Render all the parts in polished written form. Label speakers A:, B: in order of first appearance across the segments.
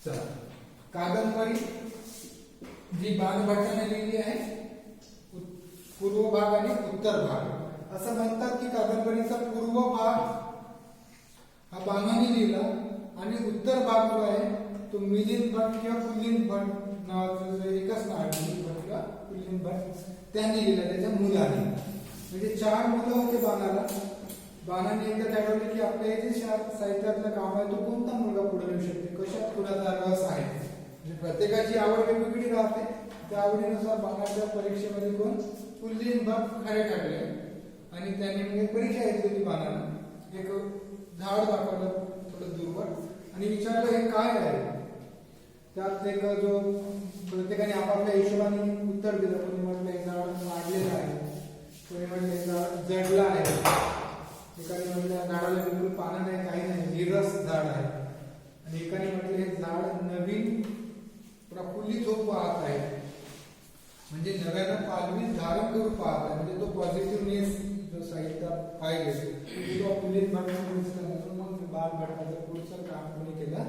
A: चला, कादंबरी जी बाणभट्टाने लिहिली आहे पूर्व भाग आणि उत्तर भाग. असं म्हणतात की कादंबरीचा पूर्व भाग हा बाणाने लिहिला आणि उत्तर भाग जो आहे तो मिलिंद भट किंवा पुलिंद भट नावाचं एकच नाव आहे, मिलिंद भट किंवा पुलिंद भट त्यांनी लिहिला त्याच्या मुलाने. म्हणजे 4 मुलं होते बाणाला. बाणाने एकदा ठरवले की आपल्या जे साहित्यातलं काम आहे तो कोणता मुलगा पुढे नेऊ शकते, कशात कुणाचा रस आहे. म्हणजे प्रत्येकाची आवड वेगवेगळी राहते. त्या आवडीनुसार बाणाच्या परीक्षेमध्ये कोण पुलिंद भट खरे ठरले आणि त्यांनी म्हणजे परीक्षा घेतली होती बाणाला. एक झाड दाखवलं थोडं दूरवर आणि विचारलं हे काय आहे. त्यात एक जो प्रत्येकाने आपापल्या हिशोबाने उत्तर दिलं. कोणी म्हटलं हे झाड वाढलेलं आहे, कोणी म्हटलं हे झाड जडलं आहे, एकाने म्हटलं झाडाला बिलकुल पानं नाही, काही नाही, निरस झाड आहे, आणि एकाने म्हटलं हे झाड नवीन प्रफुल्लित होत पाहत आहे, म्हणजे नव्यानं पालवी धारण करून पाहत आहे. म्हणजे तो पॉझिटिव्हनेस जो साहित्यात पाहिजे तो पुलिंद भट मग बाणभट्टाचं पुढचं काम कोणी केलं,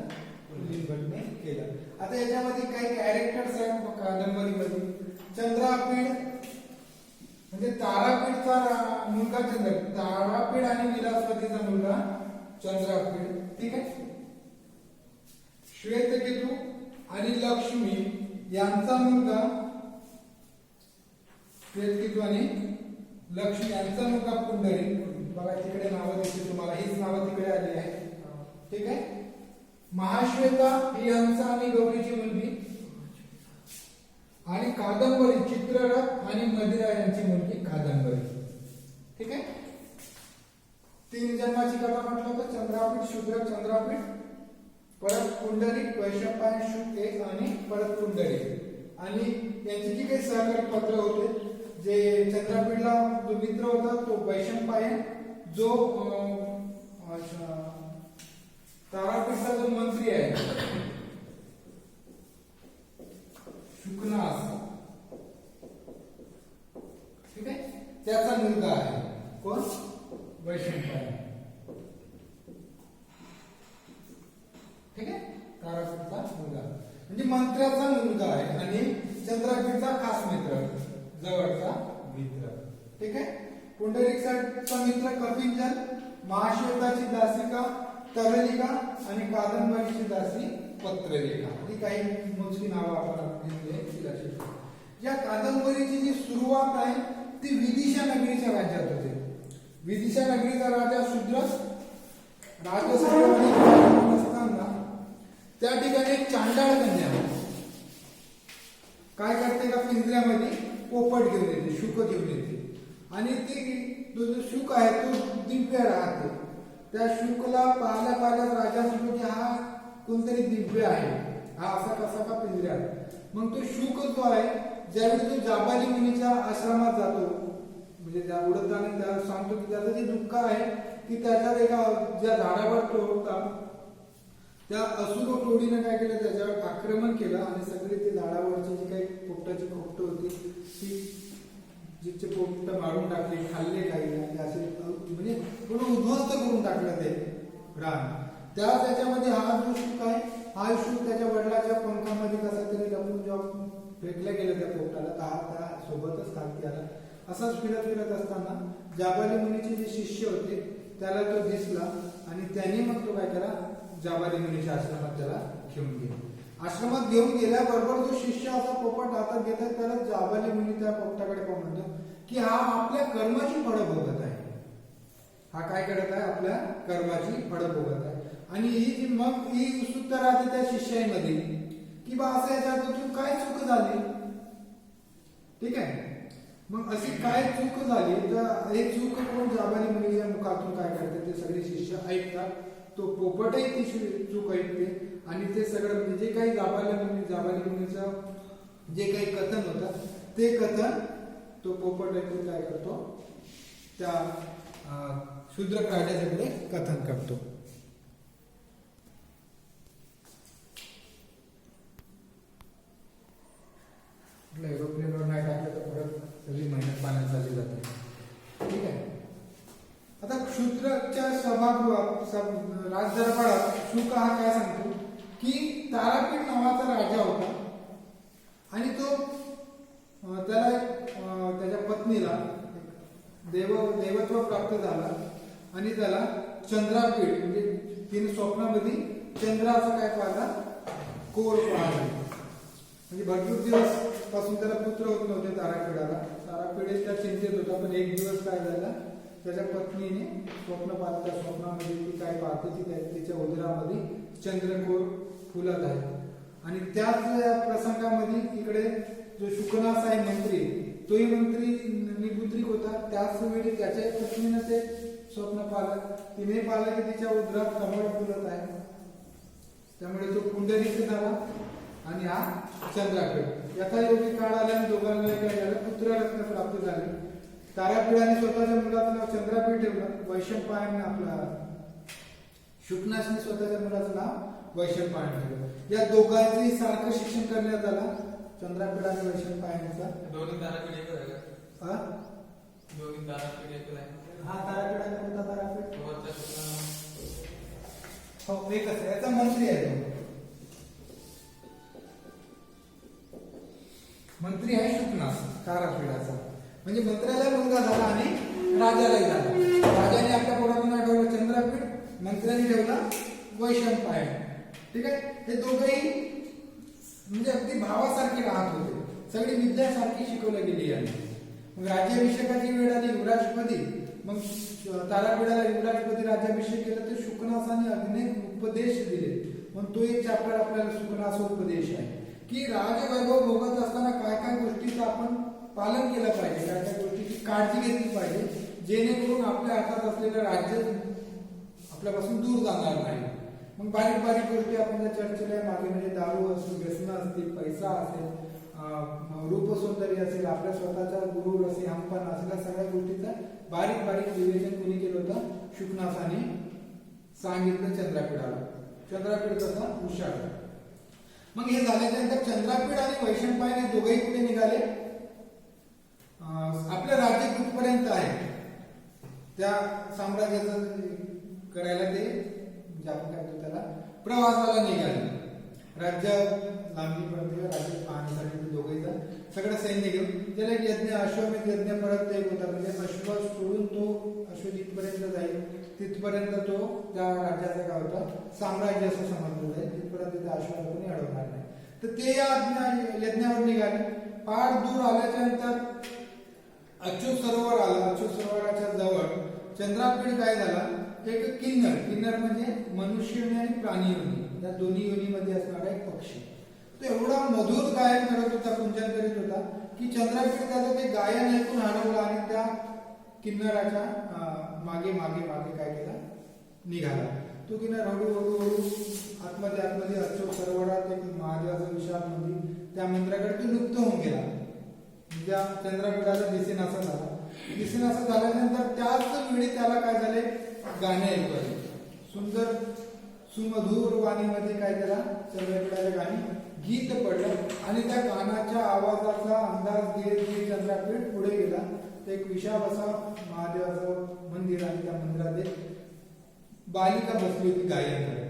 A: पुलिंद भटने केलं. आता याच्यामध्ये काही कॅरेक्टर्स आहेत कादंबरीमध्ये. चंद्रापीड म्हणजे तारापीडचा मुलगा चंद्र, तारापीड आणि विलासवतीचा मुलगा चंद्रापीड. ठीक आहे. श्वेतकेतू आणि लक्ष्मी यांचा मुलगा, श्वेतकेतू आणि लक्ष्मी यांचा मुलगा पुंडरी. बघा तिकडे नावं दिसते तुम्हाला, हीच नावं तिकडे आली आहे. ठीक आहे. महाश्वेता ही हंस आणि गौरीची मुलगी आणि कादंबरी चित्ररथ आणि मदिरा यांची मुलगी कादंबरी. ठीक आहे. 3 जन्माची कथा म्हटलं तर चंद्रापीठ, शूद्र चंद्रापीठ, परत पुंडरी, वैशंपायन शुक एक आणि परत पुंडरी. आणि यांची जी काही सहकारी पत्र होते, जे चंद्रापीठला जो मित्र होता तो वैशंपायन, जो तारापीठचा जो मंत्री आहे शुकनास, ठीक आहे, त्याचा मुलगा आहे कोण, वैशंपायन. ठीक आहे. तारापीठचा मुलगा म्हणजे मंत्र्याचा मुलगा आहे आणि चंद्रापीठचा खास मित्र, जवळचा मित्र. ठीक आहे. पुंडरीकचा मित्र कपिंजल, महाश्वेताची दासिका तरलिका आणि कादंबरीची दासी पत्रलेखा. ही काही मोजकी नावं आपण घेतली. या कादंबरीची जी सुरुवात आहे ती विदिशा नगरीच्या राज्यात होते. विदिशा नगरीचा राजा शूद्र राजसभेमध्ये असताना त्या ठिकाणी एक चांडाळ कन्या काय करते का पिंजऱ्यामध्ये पोपट घेऊन येते, शुक घेऊन येते, आणि ती जो शुक आहे तो दिव्य राहते. त्या शुकला पाहल्या राजा म्हणतो की हा कोणतरी दिव्य आहे, हा असा कसा का पिंजऱ्यात. मग तो शुक जो आहे ज्यावेळी तो जाबाली मुनीच्या आश्रमात जातो, म्हणजे त्या उडताना त्याला सांगतो की त्याचं जे दुःख आहे की त्याच्यात एका ज्या झाडावर तो होता त्या असुर टोळीने काय केलं, त्याच्यावर आक्रमण केलं आणि सगळे ते झाडावरची जी काही पोपटाची खोपट होती ती जिचे पोपट मारून टाकले, खाल्ले काही, असे म्हणजे पूर्ण उद्ध्वस्त करून टाकलं ते रान. त्याच्यामध्ये हा जो शुक आहे, हा शुक त्याच्या वडिलाच्या पंखामध्ये कसा तरी लपून जेव्हा फेकलं गेलं त्या पोपटाला, त्या सोबतच खालती आला. असाच फिरत असताना जाबाली मुनीचे जे शिष्य होते त्याला तो दिसला आणि त्यांनी मग तो काय केला, जाबाली मुनीच्या आश्रमात त्याला घेऊन गेला. आश्रमात घेऊन गेल्याबरोबर जो शिष्य असा पोपट हातात घेतात त्याला जाबाली मुनी त्या पोपटाकडे पाहून म्हणतो की हा आपल्या कर्माची फळं भोगत आहे. हा काय करत आहे, आपल्या कर्माची फळं भोगत आहे. आणि ही उत्सुकता राहते त्या शिष्यामध्ये की बा असं याच्यातून काय चूक झाली. ठीक आहे. मग अशी काय चूक झाली तर हे चूक कोण जाबाली मुनीच्या मुखातून काय करते ते सगळे शिष्य ऐकतात. तो पोपटही ती चूक ऐकते आणि ते सगळं म्हणजे जे काही जाबाली मुनीचं जे काही कथन होतं ते कथन तो पोपट ऐकून काय करतो, त्या शूद्र राजाच्या पुढे कथन करतो. एरोप्लेनवर नाही टाकलं तर परत सगळी मेहनत पाण्यात चालली जाते. ठीक आहे. आता शूद्रच्या सभागृहात राजदरबारात शुक हा काय सांगतो की तारापीठ नावाचा राजा होता आणि तो त्याच्या पत्नीला देवत्व प्राप्त झाला आणि त्याला चंद्रापीठ म्हणजे तिने स्वप्नामध्ये चंद्राचा काय पाहिला, कोर पाहिला. म्हणजे भरपूर दिवस पासून त्याला पुत्र होत नव्हते तारापीडाला. तारापीड त्या चिंतेत होता, पण एक दिवस काय झाला, त्याच्या पत्नीने स्वप्न पाहिलं. त्या स्वप्नामध्ये ती काय पाहते की तिच्या उदरामध्ये चंद्रकोर फुलत आहे. आणि त्याच प्रसंगामध्ये इकडे जो शुकनास आहे मंत्री, तोही मंत्री निपुत्रिक होता. त्याच वेळी त्याच्या पत्नीने ते स्वप्न पाहिलं. तिने पाहिलं की तिच्या उदरात कमळ फुलत आहे. त्यामुळे तो पुंडरीक झाला आणि हा चंद्रापीठ. यथायोगी काळ आल्याने दोघांना काय झालं, पुत्ररत्न प्राप्त झाले. तारापीडाने स्वतःच्या मुलाचं नाव चंद्रापीठ ठेवलं. वैशंपायन आपला शुकनासने स्वतःच्या मुलाचं नाव वैशंपायन ठेवलं. या दोघांचंही सारखं शिक्षण करण्यात आलं, चंद्रापीड आणि वैशंपायनचा.
B: दोन्ही तारापीठ एकच आहे का?
A: हा
B: दोन्ही तारापीठ एकच आहे.
A: हा तारापीड आहे. कोणता तारापीड?
B: वरचा शुक्र.
A: हो एकच आहे. याचा मंत्री आहे तो. मंत्री आहे शुकनास तारापीडाचा. म्हणजे मंत्र्याला मुलगा झाला आणि राजालाही झाला. राजाने आपल्या पोराचं नाव ठेवलं चंद्रापीठ, मंत्र्याने ठेवला वैशंपायन. ठीक आहे. हे दोघंही म्हणजे अगदी भावासारखे राहत होते. सगळी विद्यासारखी शिकवली गेली आहे. मग राज्याभिषेकाची वेळ आली युवराजपदी. मग तारापीडाला युवराजपदी राज्याभिषेक केला तर शुकनासाने अनेक उपदेश दिले. मग तो एक चॅप्टर आपल्याला शुकनासोपदेश आहे की राजवैभव भोगत असताना काय काय गोष्टीचं आपण पालन केलं पाहिजे, काय काय गोष्टीची काळजी घेतली पाहिजे, जेणेकरून आपल्या हातात असलेलं राज्य आपल्यापासून दूर जाणार नाही. मग बारीक बारीक गोष्टी आपण त्या चर्चेला मागे म्हणजे दारू असतील, व्यसनं असतील, पैसा असेल, रूप सौंदर्य असेल, आपल्या स्वतःचा गुरु असेल, हंपण असेल, या सगळ्या गोष्टीचं बारीक बारीक विवेचन कोणी केलं होतं, शुकनासाने सांगितलं चंद्रापीडाला. चंद्रापीड तसा हुशार. मग हे झाल्याच्या नंतर चंद्रापीड आणि वैशंपायन हे दोघेही कुठे निघाले, आपलं राज्य कुठपर्यंत आहे त्या साम्राज्याचं करायला ते म्हणजे आपण काय म्हणतो त्याला प्रवासाला निघाले. राज्य लांबीपर्यंत राज्य पाहण्यासाठी ते दोघेही सगळं सैन्य घेऊन. त्याला एक यज्ञ अश्वमेध यज्ञ परत एक होता. म्हणजे अश्व सोडून तो अश्व जिथपर्यंत जाईल तिथपर्यंत तो त्या राज्याचा काय होता साम्राज्य असं समजलं जाईल. तिथपर्यंत त्या अश्वाला कोणी अडवणार नाही. तर ते या यज्ञावर निघाले. फार दूर आल्याच्या नंतर अच्युत सरोवर आला. अच्युत सरोवराच्या जवळ चंद्रापीड काय झाला, एक किन्नर म्हणजे मनुष्य योनी आणि प्राणी योनी या दोन्ही योनीमध्ये असणारा एक पक्षी. तो एवढा मधुर गायन करत होता, कुंजन करीत होता की चंद्रापीड त्याचं ते गायन ऐकून हरवला आणि त्या किन्नराच्या मागे मागे मागे काय केला, निघाला. तो किन्नर हळूहळू आतमध्ये अच्युत सरोवरात एक महादेवाचं विशाल मंदिर, त्या मंदिराकडे तो लुप्त होऊन गेला. ज्या चंद्रापीडाला दिसेनासा झाला. दिसेनासा झाल्यानंतर त्याच वेळी त्याला काय झाले, गाणे ऐकू आले. सुंदर सुमधुर वाणीमध्ये काय त्याला चंद्रापीडाचे गाणी गीत पडलं आणि त्या गाण्याच्या आवाजाचा अंदाज घेत चंद्रापीड पुढे गेला. एक विशाल असा महादेवाचं मंदिर आणि त्या मंदिरात एक बालिका बसली होती गायन करत.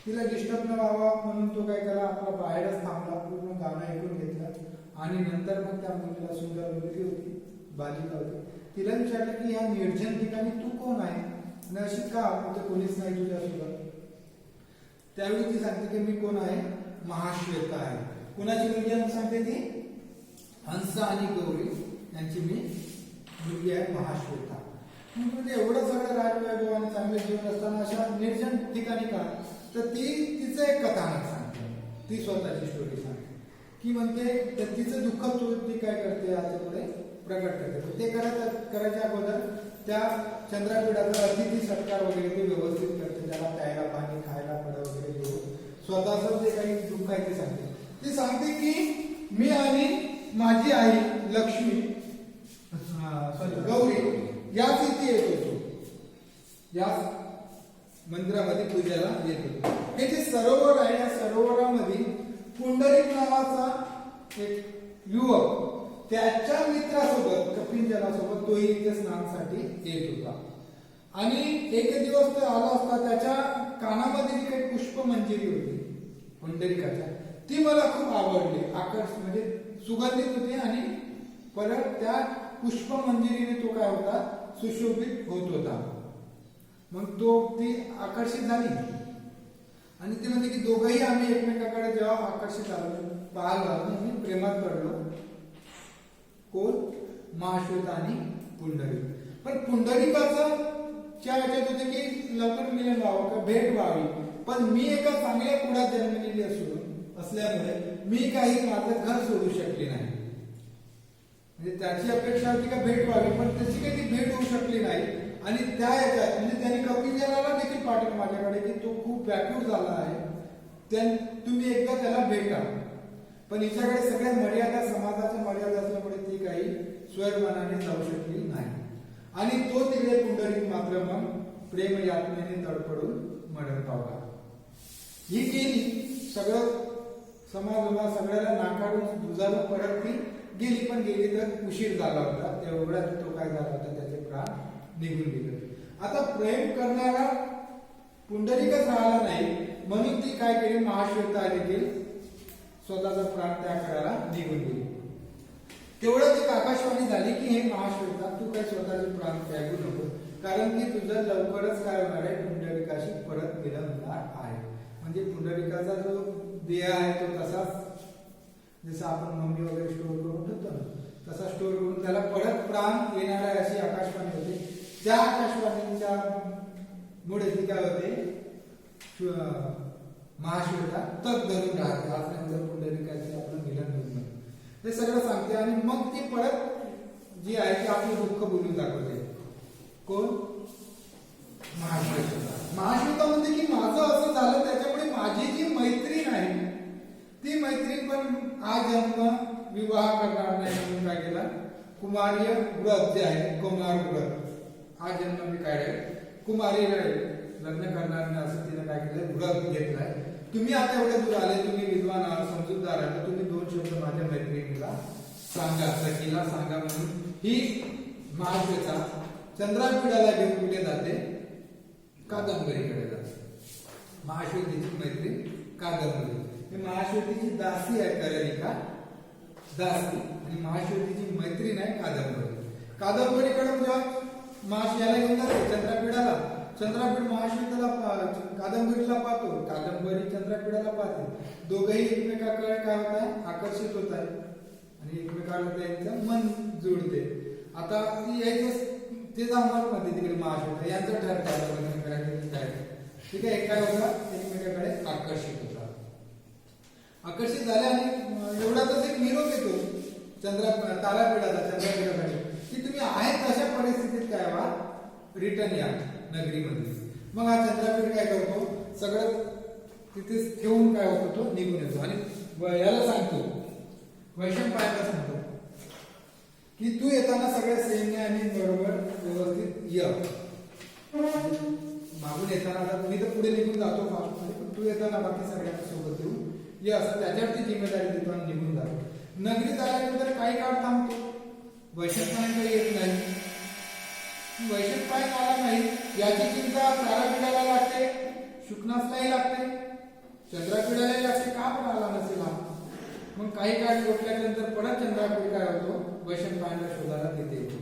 A: तिला डिस्टर्ब न व्हावा म्हणून तो काय केला, आपला बाहेरच थांबला, पूर्ण गाणं ऐकून घेतलं आणि नंतर मग त्या मुलीला सुंदर मुलगी होती, बालिका होती, तिला विचारलं की या निर्जन ठिकाणी तू कोण आहे आणि अशी का, म्हणजे कोणीच नाही तुझ्यासोबत. त्यावेळी ती सांगते की मी कोण आहे, महाश्वेता आहे. कोणाची मुलगी आहे सांगते ती, हंस आणि गौरी यांची मी मुलगी आहे महाश्वेता. म्हणजे एवढं सगळं राजवैभव आणि चांगले जीवन असताना अशा निर्जन ठिकाणी का, तर ती तिचं एक कथानक सांगते, ती स्वतःची स्टोरी सांगते की म्हणते तर तिचं दुःख ती काय करते याच्यापुढे प्रकट करते. ते करायच्या अगोदर त्या चंद्रापीडाचा अतिथी सत्कार वगैरे ते व्यवस्थित करते, त्याला प्यायला पाणी खायला फळं वगैरे घेऊन स्वतःच जे काही दुःख आहे ते सांगते. ती सांगते की मी आणि माझी आई लक्ष्मी गौरी याच इथे येत होतो, याच मंदिरामध्ये पूजेला येत होतो. हे जे सरोवर आहे या सरोवरामध्ये पुंडरीक नावाचा एक युवक त्याच्या मित्रासोबत कपिंजलासोबत तोही इथे स्नानासाठी येत होता. आणि एक दिवस तो आला असता, त्याच्या कानामध्ये जी काही पुष्प मंजिरी होती पुंडलिकाच्या, ती मला खूप आवडली. म्हणजे सुगंधित होती आणि परत त्या पुष्पमंजिरीने तो काय होता, सुशोभित होत होता. मग ती आकर्षित झाली आणि ती म्हणते की दोघंही आम्ही एकमेकाकडे जेव्हा आकर्षित झालो, पाहायला आम्ही प्रेमात पडलो. कोण? महाश्वेता आणि पुंडलिक. पण पुंडलिकाचं च्या याच्यात होते की लवकर मिलन व्हावं का भेट व्हावी, पण मी एका चांगल्या कुळात जन्मलेली असल्यामुळे मी काही माझं घर सोडू शकले नाही. म्हणजे त्याची अपेक्षा होती का भेट व्हावी, पण त्याची काही ती भेट होऊ शकली नाही. आणि त्या याच्यात म्हणजे त्यांनी कपिलदेवाला देखील पाठवलं माझ्याकडे की तो खूप व्याकुळ झाला आहे, तुम्ही एकदा त्याला भेटा. पण हिच्याकडे सगळ्या मर्यादा, समाजाच्या मर्यादा असल्यामुळे ती काही स्वयंमनाने जाऊ शकली नाही. आणि तो तिकडे पुंडलिक मात्र मग प्रेम यातनेने तडफडून मरण पावला. ही गेली, सगळं समाज सगळ्याला नाकारून दुजारून परत ती गेली, पण गेली तर उशीर झाला होता. तेवढ्यात तो काय झाला होता, त्याचे प्राण निघून गेले. आता प्रेम करणारा पुंडलिकच राहिला नाही, म्हणून ती काय केली, महाश्वेता देखील स्वतःचा प्राण त्याग करायला निघून गेली. तेवढं एक आकाशवाणी झाली की हे महाश्वेता, तू काय स्वतःचे प्राण त्यागू नको, कारण की तुझं लवकरच काय होणार आहे, पुंडलिकाशी परत मिलन होणार आहे. म्हणजे पुंडलिकाचा जो देह आहे तो तसाच, जसं आपण मम्मी वगैरे स्टोर करून ठेवतो ना, तसा स्टोर करून त्याला परत प्राण येणार आहे अशी आकाशवाणी होते. त्या आकाशवाणीच्या मुळे ती काय होते, महाश्वेता तग धरून राहते. आज नंतर पुंडलिकाचे आपलं मिलन होत नाही, हे सगळं सांगते. आणि मग ती परत जी आहे ती आपलं दुःख बोलून दाखवते. कोण? महाश्वेता. महाश्वेता म्हणते की माझं असं झालं त्याच्यामुळे माझी जी मैत्रीण आहे ती मैत्रीण पण हा जन्म विवाह करणार नाही, म्हणून काय केला, कुमारी व्रत जे आहे, कुमार व्रत, हा जन्म मी काय कुमारी लग्न करणार नाही असं तिने काय केलं, व्रत घेतलाय. तुम्ही आता एवढे दूर आले, तुम्ही विद्वान आहात, समजूतदार आहात, तुम्ही 2 शब्द माझ्या मैत्रिणीला सांगा, सखीला सांगा. म्हणून ही महाश्वेता चंद्रापीठाला घेऊन कुठे जाते, कादंबरीकडे जाते. महाश्वेतीची मैत्रीण कादंबरी, ही महाश्वेतीची दासी आहे करलिका, दासी, आणि महाश्वेतीची मैत्रीण आहे कादंबरी. कादंबरीकडे जेव्हा याला घेऊन जाते चंद्रापीठाला, चंद्रापीठ महाश्वेताला कादंबरीला पाहतो, कादंबरी चंद्रापीठाला पाहते. दोघंही एकमेकाकडे काय होत आहे, आकर्षित होत आहे आणि एकमेकाला त्यांचं मन जुळते. आता ती यायचं ते जमत मध्ये तिकडे महाश्वेता यांचं ठरतं लग्न करायचं काय, ठीक आहे. काय होता, एकमेकाकडे आकर्षित होता. आकर्षित झाले आणि एवढ्यातच एक निरोप येतो तारापीठाला, चंद्रापीठाकडे, की तुम्ही आहेत तशा परिस्थितीत काय व्हा, रिटर्न या नगरीमध्ये. मग हा चंद्रापीठ काय करतो, सगळं तिथेच ठेवून काय होतो, तो निघून येतो आणि याला सांगतो, वैशंपायनाला सांगतो की तू येताना सगळ्या सैन्य आणि बरोबर व्यवस्थित ये. मागून येताना आता मी तर पुढे निघून जातो फास्ट, पण तू येताना बाकी सगळ्यांना सोबत येऊ ये, असं त्याच्यावरती जिम्मेदारी देतो आणि निघून जातो. नगरीत आल्यानंतर काही काळ थांबतो, वैशंपायन काही येत नाही. वैशंपायन आला नाही याची चिंता तारापीठाला लागते, शुकनासलाही लागते, चंद्रापीठालाही लागते, का पण आला नसेल हा. मग काही काळ लोटल्यानंतर परत चंद्रापीठ काय होतो, वैशंपायनला शोधायला तिथे येतो.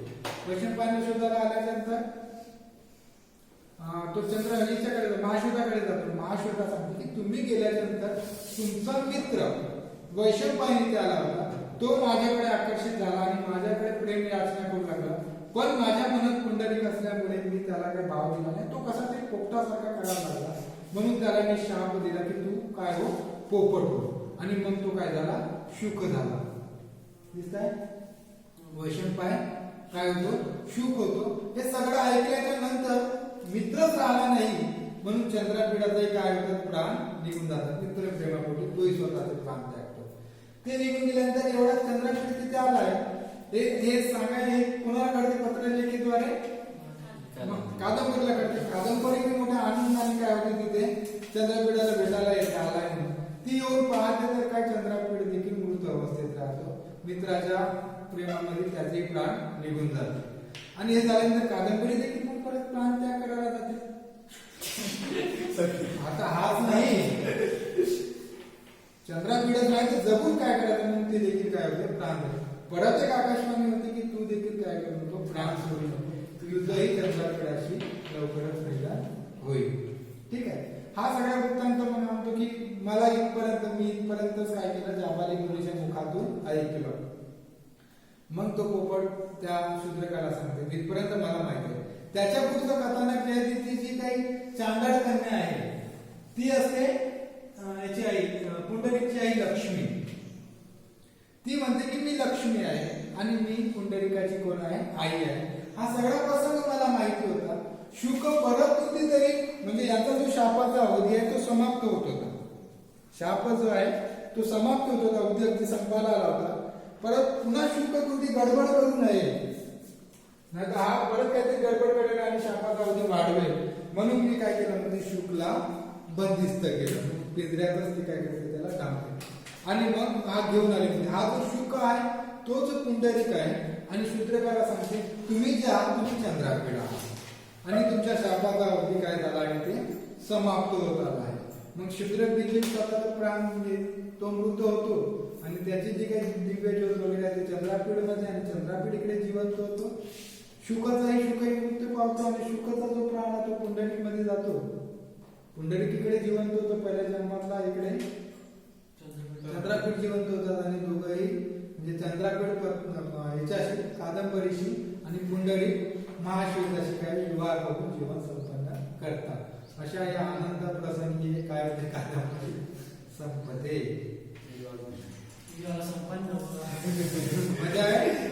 A: वैशंपायनला शोधायला आल्यानंतर तो चंद्रहरीच्याकडे महाश्वेताकडे जातो. महाश्वेता सांगते की तुम्ही गेल्यानंतर तुमचा मित्र वैशंपायन इथे आला होता, तो माझ्याकडे आकर्षित झाला आणि माझ्याकडे प्रेम याचना करू लागला, पण माझ्या मनात पुंडलिक असल्यामुळे मी त्याला काही भाव दिला नाही. तो कसा तरी पोपटासारखा करायला लागला, म्हणून त्याला मी शाप दिला की तू काय हो, पोपट हो. आणि मग तो काय झाला, शुक झाला. दिसताय, वैशंपायन काय होतो, शुक होतो. हे सगळं ऐकल्याच्या नंतर मित्रच राहिला नाही, म्हणून चंद्रापीठाचाही काय होतात, प्राण निघून जातात. मित्र प्रेमापोटी तोही स्वतःचे प्राण त्यागतो. ते निघून गेल्यानंतर एवढा चंद्रापीठ तिथे आलाय, हे सांगायला कोणाला कळते, पत्रलेखीद्वारे कादंबरीला कळते. कादंबरी मोठ्या आनंदाने काय होते, तिथे चंद्रपीठाला भेटायला येते आलाय म्हणून. ती येऊन पाहते तर काय चंद्रपीठ देखील मृत अवस्थेत राहतो. मित्राच्या प्रेमामध्ये त्याचे प्राण निघून जाते. आणि हे झाल्यानंतर कादंबरी देखील मग परत प्राण त्याग करायला जाते. आता हाच नाही, जगून काय करायचं मग ते देखील काय होते प्राण देते. परत एक आकाशवाणी होती की तू देखील काय करू नको प्राण सोडू नको, युद्धही चंद्राकडे अशी लवकरच पहिला होईल. ठीक आहे. हा सगळा वृत्तांत मला म्हणतो की मला मी इथपर्यंतच काय केलं जाबाली मुलीच्या मुखातून ऐकलं. मग तो पोपट त्या शूद्रकाला सांगते इथपर्यंत मला माहिती आहे. त्याच्या पुढचं कथानक जे आहे ती जी काही चांडाळ कन्या आहे ती असते याची आई पुंडरीकची आई लक्ष्मी. ती म्हणते की मी लक्ष्मी आहे आणि मी पुंडरीकाची कोण आहे आई आहे. हा सगळा प्रसंग मला माहिती होता. शुक परत कुठेतरी म्हणजे याचा जो शापाचा अवधी आहे तो समाप्त होत होता. शाप जो आहे तो समाप्त होत होता, अवधी अगदी संपायला आला होता. परत पुन्हा शुक कुठे गडबड करू नये, नाही तर हा परत काहीतरी गडबड करेल आणि शापाचा अवधी वाढवेल. म्हणून मी काय केलं म्हणजे शुकला बंदिस्त केलं. पिंजऱ्यातच ती काय करते त्याला डांबते आणि मग हा घेऊन आले. हा जो शुक आहे तोच पुंडरीक आहे आणि शूद्रकाला सांगते तुम्ही जे आहात तुम्ही चंद्राकडे आहात आणि तुमच्या शापाचा अवधी काय झाला आहे ते समाप्त होत आला आहे. मग शूद्रक देखील स्वतःचा प्राण म्हणजे तो मृत होतो आणि त्याची जी काही दिव्य ज्योत वगैरे आहे ते चंद्रापीडमध्ये आणि चंद्रापीड इकडे जिवंत होतो. शुकाचाही मृत्यू पावतो आणि शुकाचा जो प्राण आहे तो पुंडरीक मध्ये जातो. पुंडरीक इकडे जिवंत होतो पहिल्या जन्मातला, इकडे चंद्रापीड जिवंत होतात आणि दोघंही म्हणजे चंद्रापीड याच्याशी कादंबरीशी आणि पुंडरीक महाशिवताशी काय विवाह करून जीवन संपन्न करतात. अशा या आनंद प्रसंगी काय होते कादंबरी संपते.
C: संपन्न
A: मजा आहे.